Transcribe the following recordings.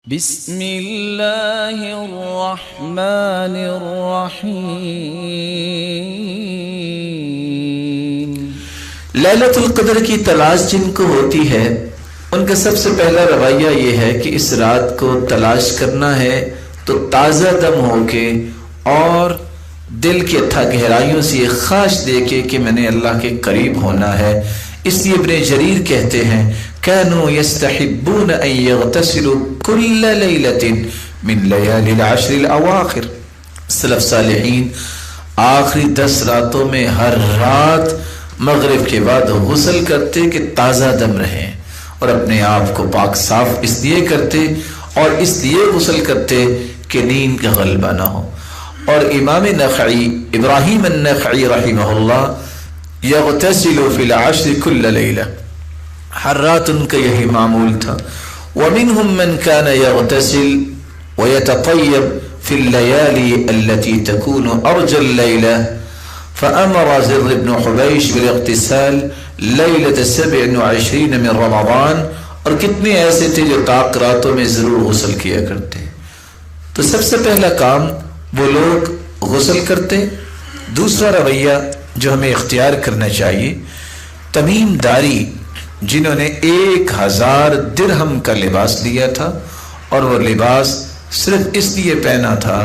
بسم اللہ الرحمن الرحیم۔ لیلۃ القدر کی تلاش جن کو ہوتی ہے ان کا سب سے پہلا رویہ یہ ہے کہ اس رات کو تلاش کرنا ہے تو تازہ دم ہو کے اور دل کے گہرائیوں سے یہ خواہش دے کے کہ میں نے اللہ کے قریب ہونا ہے۔ اس لیے ابن جریر کہتے ہیں كانوا يستحبون ان يغتسلوا كل ليلة من ليالي العشر الاواخر۔ سلف صالحین آخری 10 راتوں میں ہر رات مغرب کے بعد غسل کرتے کہ تازہ دم رہیں، اور اپنے آپ کو پاک صاف اس لیے کرتے اور اس لیے غسل کرتے کہ نیند کا غلبہ نہ ہو۔ اور امام نخعی ابراہیم النخعی رحمہ اللہ یغتسل فی العشر کل لیلہ، ہر رات ان کا یہی معمول تھا۔ ومنهم من كان يغتسل ويتطيب في الليالي التي تكون أرجى الليلة، فأمر زر بن حبيش بالاغتسال ليلة 27 من رمضان۔ اور کتنے ایسے تھے جو طاق راتوں میں ضرور غسل کیا کرتے۔ تو سب سے پہلا کام وہ لوگ غسل کرتے۔ دوسرا رویہ جو ہمیں اختیار کرنا چاہیے، تمیم داری جنہوں نے 1000 درہم کا لباس لیا تھا، اور وہ لباس صرف اس لیے پہنا تھا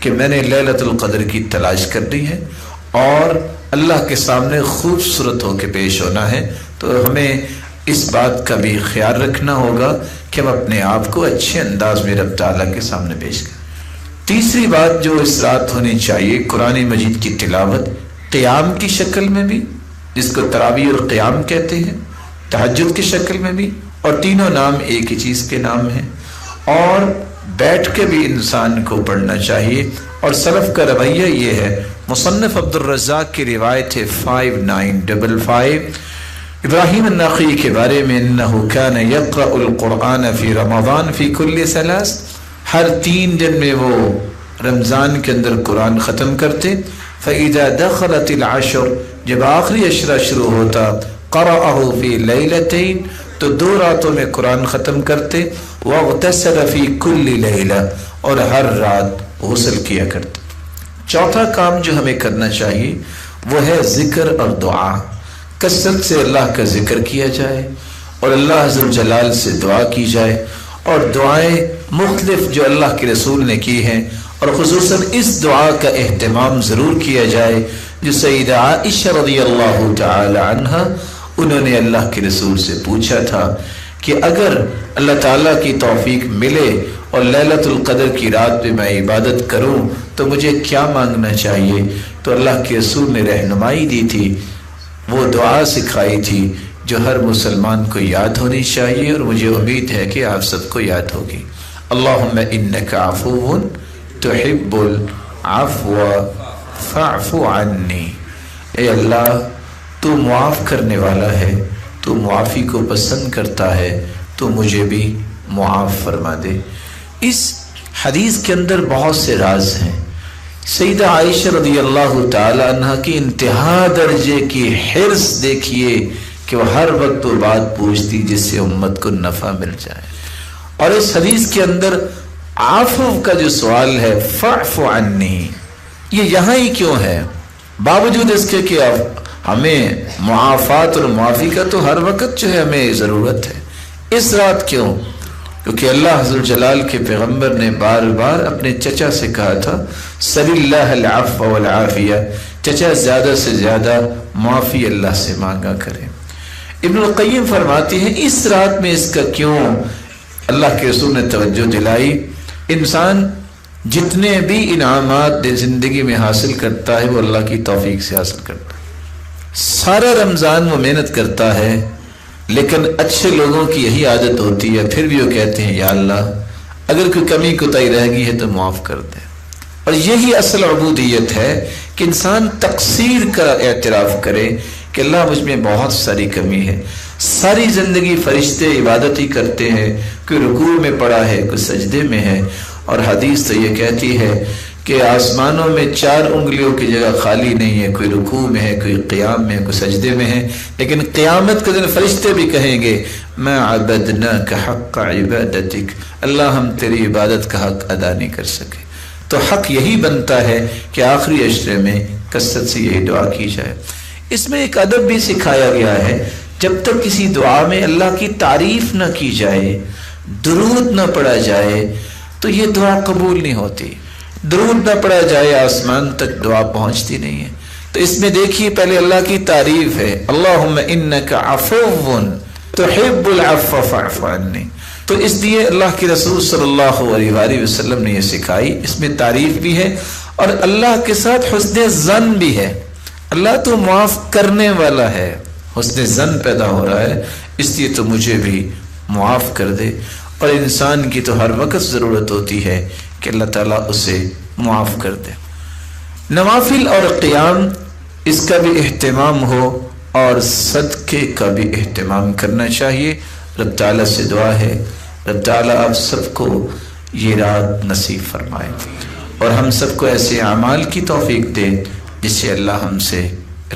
کہ میں نے لیلۃ القدر کی تلاش کرنی ہے اور اللہ کے سامنے خوبصورت ہو کے پیش ہونا ہے، تو ہمیں اس بات کا بھی خیال رکھنا ہوگا کہ ہم اپنے آپ کو اچھے انداز میں رب تعالیٰ کے سامنے پیش کریں۔ تیسری بات جو اس رات ہونی چاہیے، قرآن مجید کی تلاوت قیام کی شکل میں بھی، جس کو تراویح اور قیام کہتے ہیں، تہجد کی شکل میں بھی، اور تینوں نام ایک ہی چیز کے نام ہیں، اور بیٹھ کے بھی انسان کو پڑھنا چاہیے۔ اور سلف کا رویہ یہ ہے، مصنف عبد الرزاق کی روایت ہے 5955 ابراہیم النخعی کے بارے میں، انہ کان یقرأ القرآن فی رمضان فی کل 3، ہر 3 دن میں وہ رمضان کے اندر قرآن ختم کرتے۔ فإذا دخلت العشر، جب آخری عشرہ شروع ہوتا، قرأه فی لیلتین، تو 2 راتوں میں قرآن ختم کرتے۔ واغتسل فی کل لیلہ، اور ہر رات غسل کیا کرتے۔ چوتھا کام جو ہمیں کرنا چاہیے وہ ہے ذکر اور دعا، کثرت سے اللہ کا ذکر کیا جائے اور اللہ عز و جلال سے دعا کی جائے، اور دعائیں مختلف جو اللہ کے رسول نے کی ہیں، اور خصوصاً اس دعا کا اہتمام ضرور کیا جائے جو سیدہ عائشہ رضی اللہ تعالی عنہ، انہوں نے اللہ کے رسول سے پوچھا تھا کہ اگر اللہ تعالیٰ کی توفیق ملے اور لیلۃ القدر کی رات پہ میں عبادت کروں تو مجھے کیا مانگنا چاہیے؟ تو اللہ کے رسول نے رہنمائی دی تھی، وہ دعا سکھائی تھی جو ہر مسلمان کو یاد ہونی چاہیے، اور مجھے امید ہے کہ آپ سب کو یاد ہوگی۔ اللہم انک عفو تحب العفو فاعف عنی، اے اللہ تو معاف کرنے والا ہے، تو معافی کو پسند کرتا ہے، تو مجھے بھی معاف فرما دے۔ اس حدیث کے اندر بہت سے راز ہیں۔ سیدہ عائشہ رضی اللہ تعالی عنہ کی انتہا درجے کی حرص دیکھیے کہ وہ ہر وقت وہ بات پوچھتی جس سے امت کو نفع مل جائے، اور اس حدیث کے اندر عفو کا جو سوال ہے، فاعف عنی، یہ یہاں ہی کیوں ہے؟ باوجود اس کے کہ ہمیں معافات اور معافی کا تو ہر وقت جو ہے ہمیں ضرورت ہے، اس رات کیوں؟ کیونکہ اللہ عز و جلال کے پیغمبر نے بار بار اپنے چچا سے کہا تھا سل اللہ العفو والعافیہ، چچا زیادہ سے زیادہ معافی اللہ سے مانگا کریں۔ ابن القیم فرماتے ہیں اس رات میں اس کا کیوں اللہ کے رسول نے توجہ دلائی؟ انسان جتنے بھی انعامات زندگی میں حاصل کرتا ہے وہ اللہ کی توفیق سے حاصل کرتا ہے۔ سارا رمضان وہ محنت کرتا ہے، لیکن اچھے لوگوں کی یہی عادت ہوتی ہے، پھر بھی وہ کہتے ہیں یا اللہ اگر کوئی کمی کوتاہی رہ گئی ہے تو معاف کر دے۔ اور یہی اصل عبودیت ہے کہ انسان تقصیر کا اعتراف کرے کہ اللہ مجھ میں بہت ساری کمی ہے۔ ساری زندگی فرشتے عبادت ہی کرتے ہیں، کوئی رکوع میں پڑا ہے، کوئی سجدے میں ہے، اور حدیث تو یہ کہتی ہے کہ آسمانوں میں 4 انگلیوں کی جگہ خالی نہیں ہے، کوئی رکوع میں ہے، کوئی قیام میں ہے، کوئی سجدے میں ہے، لیکن قیامت کے دن فرشتے بھی کہیں گے ما عبدناک حق عبادتک، اللہ ہم تیری عبادت کا حق ادا نہیں کر سکے۔ تو حق یہی بنتا ہے کہ آخری عشرے میں کثرت سے یہی دعا کی جائے۔ اس میں ایک ادب بھی سکھایا گیا ہے، جب تک کسی دعا میں اللہ کی تعریف نہ کی جائے، درود نہ پڑھا جائے، تو یہ دعا قبول نہیں ہوتی۔ درود نہ پڑھا جائے آسمان تک دعا پہنچتی نہیں ہے۔ تو اس میں دیکھیے پہلے اللہ کی تعریف ہے، اللہم انک عفو تحب العفو فاعف عنی۔ تو اس لیے اللہ کے رسول صلی اللہ علیہ وآلہ وسلم نے یہ سکھائی، اس میں تعریف بھی ہے اور اللہ کے ساتھ حسن ظن بھی ہے۔ اللہ تو معاف کرنے والا ہے، حسن ظن پیدا ہو رہا ہے، اس لیے تو مجھے بھی معاف کر دے۔ اور انسان کی تو ہر وقت ضرورت ہوتی ہے کہ اللہ تعالیٰ اسے معاف کر دے۔ نوافل اور قیام اس کا بھی اہتمام ہو اور صدقے کا بھی اہتمام کرنا چاہیے۔ رب تعالیٰ سے دعا ہے، رب تعالیٰ آپ سب کو یہ رات نصیب فرمائے اور ہم سب کو ایسے اعمال کی توفیق دے جس سے اللہ ہم سے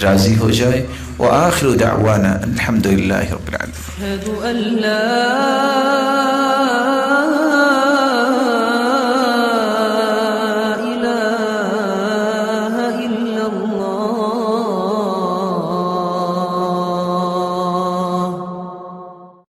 راضی ہو جائے۔ وآخر دعوانا الحمدللہ رب العالمین۔